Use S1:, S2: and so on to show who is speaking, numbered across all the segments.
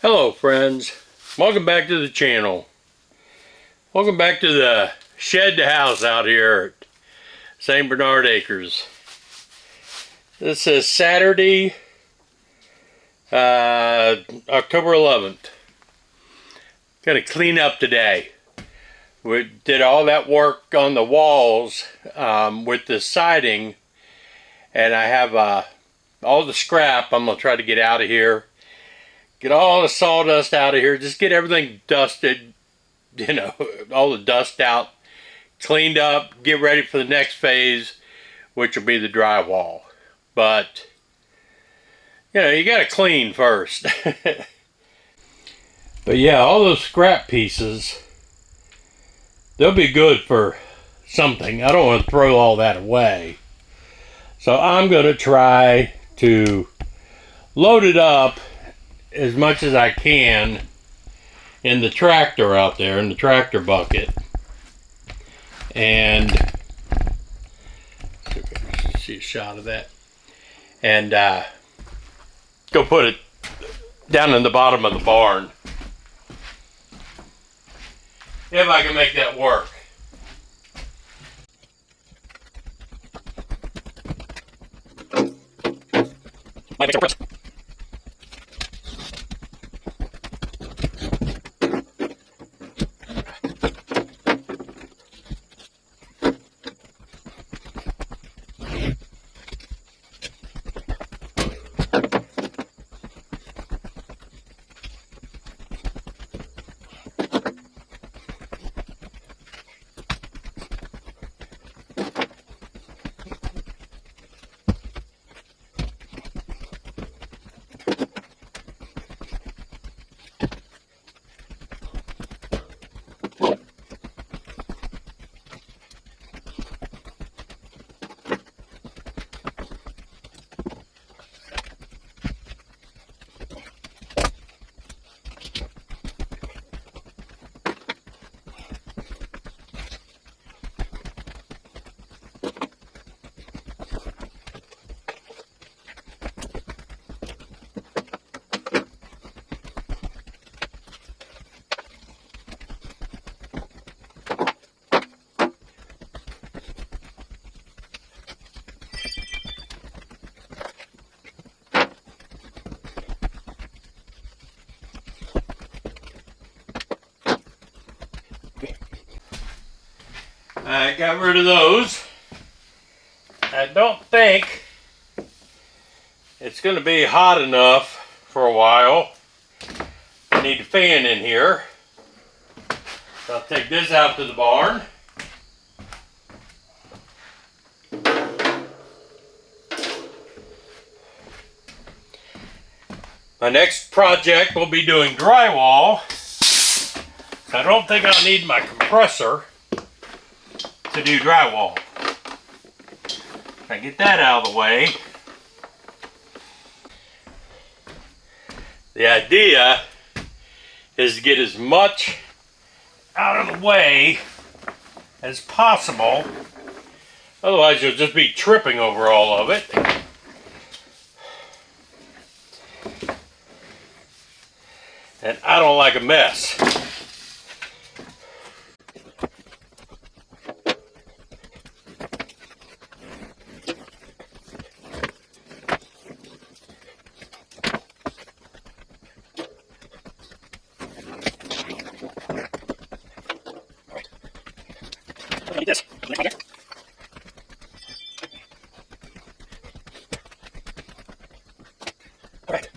S1: Hello friends, welcome back to the channel. Welcome back to the shed house out here at St. Bernard Acres. This is Saturday, October 11th. Gonna clean up today. We did all that work on the walls with the siding, and I have all the scrap I'm gonna try to get out of here. Get all the sawdust out of here. Just get everything dusted, you know, all the dust out, cleaned up, get ready for the next phase, which will be the drywall. But, you know, you gotta clean first. But yeah, all those scrap pieces, they'll be good for something. I don't want to throw all that away. So I'm gonna try to load it up as much as I can in the tractor out there, in the tractor bucket, and see a shot of that, and go put it down in the bottom of the barn, if I can make that work. I got rid of those. I don't think it's going to be hot enough for a while. I need a fan in here. So I'll take this out to the barn. My next project will be doing drywall. So I don't think I'll need my compressor to do drywall. I get that out of the way. The idea is to get as much out of the way as possible. Otherwise you'll just be tripping over all of it. And I don't like a mess. This. All right.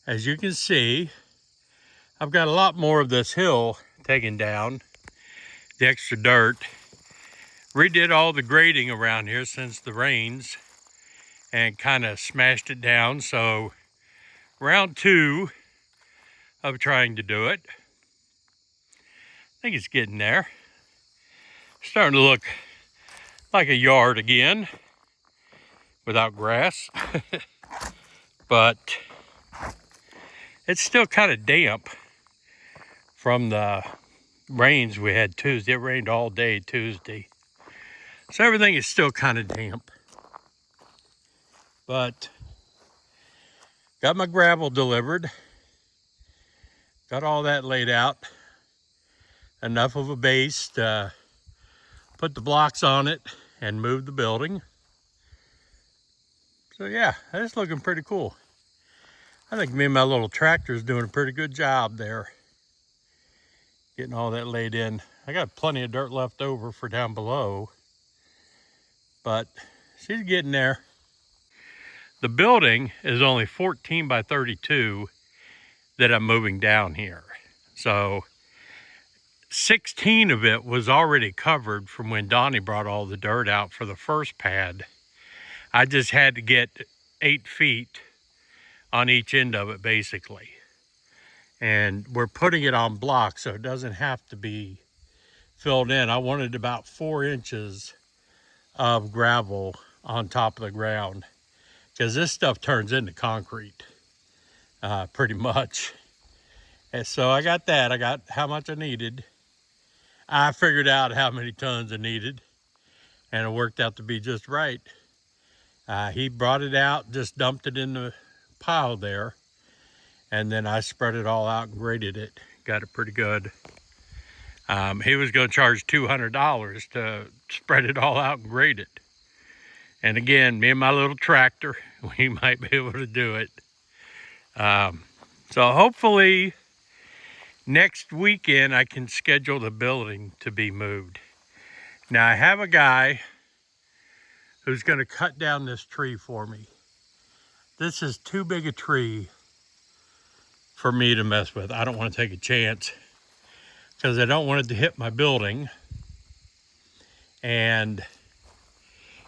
S1: as you can see, I've got a lot more of this hill taken down, the extra dirt. Redid all the grading around here since the rains and kind of smashed it down. So round 2 of trying to do it. I think it's getting there. Starting to look like a yard again without grass. But it's still kind of damp from the rains we had Tuesday. It rained all day Tuesday. So everything is still kind of damp. But got my gravel delivered. Got all that laid out. Enough of a base to put the blocks on it and move the building. So yeah, it's looking pretty cool. I think me and my little tractor is doing a pretty good job there. Getting all that laid in. I got plenty of dirt left over for down below, but she's getting there. The building is only 14 by 32 that I'm moving down here. So 16 of it was already covered from when Donnie brought all the dirt out for the first pad. I just had to get 8 feet on each end of it basically. And we're putting it on blocks so it doesn't have to be filled in. I wanted about 4 inches of gravel on top of the ground because this stuff turns into concrete pretty much. And so I got that. I got how much I needed. I figured out how many tons I needed and it worked out to be just right. He brought it out, just dumped it in the pile there, and then I spread it all out and graded it. Got it pretty good. He was going to charge $200 to spread it all out and grade it. And again, me and my little tractor, we might be able to do it. So hopefully next weekend I can schedule the building to be moved. Now I have a guy who's going to cut down this tree for me. This is too big a tree for me to mess with. I don't want to take a chance because I don't want it to hit my building. And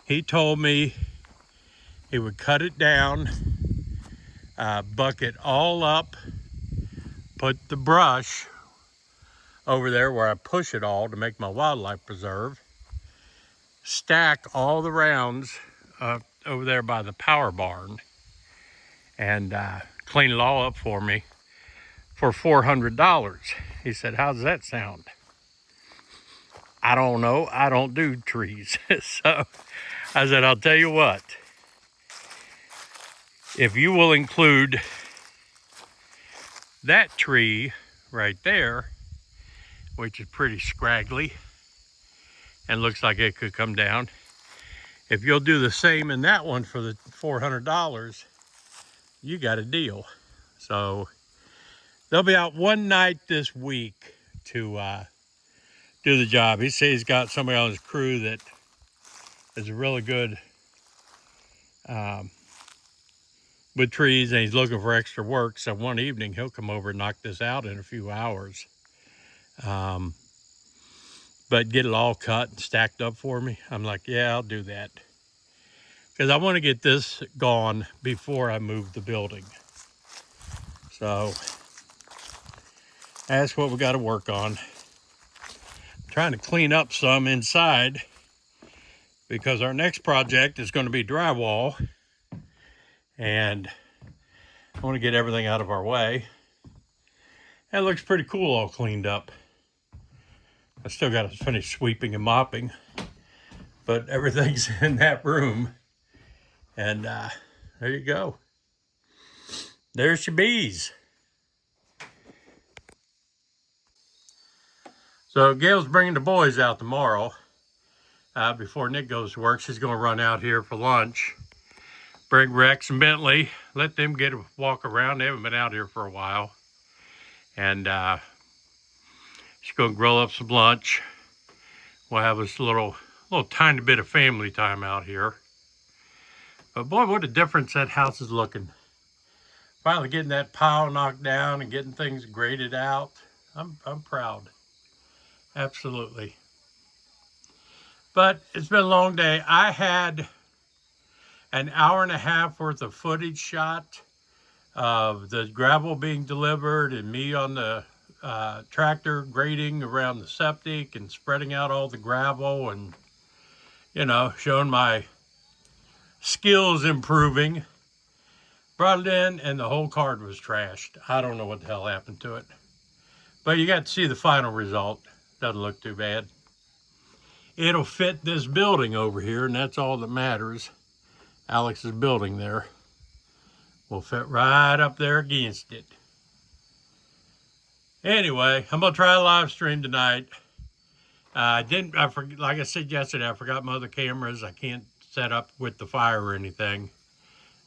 S1: he told me he would cut it down, buck it all up, put the brush over there where I push it all to make my wildlife preserve, stack all the rounds over there by the power barn, and clean it all up for me for $400. He said, how's that sound? I don't know. I don't do trees. So I said, I'll tell you what. If you will include that tree right there, which is pretty scraggly and looks like it could come down. If you'll do the same in that one for the $400, you got a deal. So they'll be out one night this week to do the job. He says he's got somebody on his crew that is really good with trees, and he's looking for extra work. So one evening he'll come over and knock this out in a few hours. But get it all cut and stacked up for me. I'm like, yeah, I'll do that. Because I want to get this gone before I move the building. So that's what we got to work on. I'm trying to clean up some inside because our next project is going to be drywall. And I want to get everything out of our way. That looks pretty cool all cleaned up. I still got to finish sweeping and mopping, but everything's in that room. And there you go. There's your bees. So Gail's bringing the boys out tomorrow. Before Nick goes to work, she's going to run out here for lunch. Bring Rex and Bentley, let them get a walk around. They haven't been out here for a while. And she's going to grill up some lunch. We'll have this little tiny bit of family time out here. But boy, what a difference that house is looking finally getting that pile knocked down and getting things graded out. I'm proud. Absolutely. But it's been a long day. I had an hour and a half worth of footage shot of the gravel being delivered and me on the tractor grading around the septic and spreading out all the gravel and, showing my skills improving. Brought it in and the whole card was trashed. I don't know what the hell happened to it. But you got to see the final result. Doesn't look too bad. It'll fit this building over here, and that's all that matters. Alex's building there will fit right up there against it. Anyway, I'm gonna try a live stream tonight. Like I said yesterday, I forgot my other cameras. I can't set up with the fire or anything.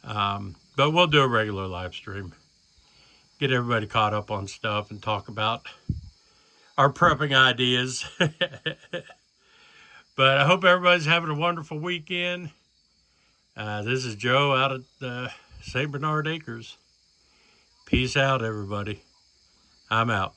S1: But we'll do a regular live stream. Get everybody caught up on stuff and talk about our prepping ideas. But I hope everybody's having a wonderful weekend. This is Joe out at St. Bernard Acres. Peace out, everybody. I'm out.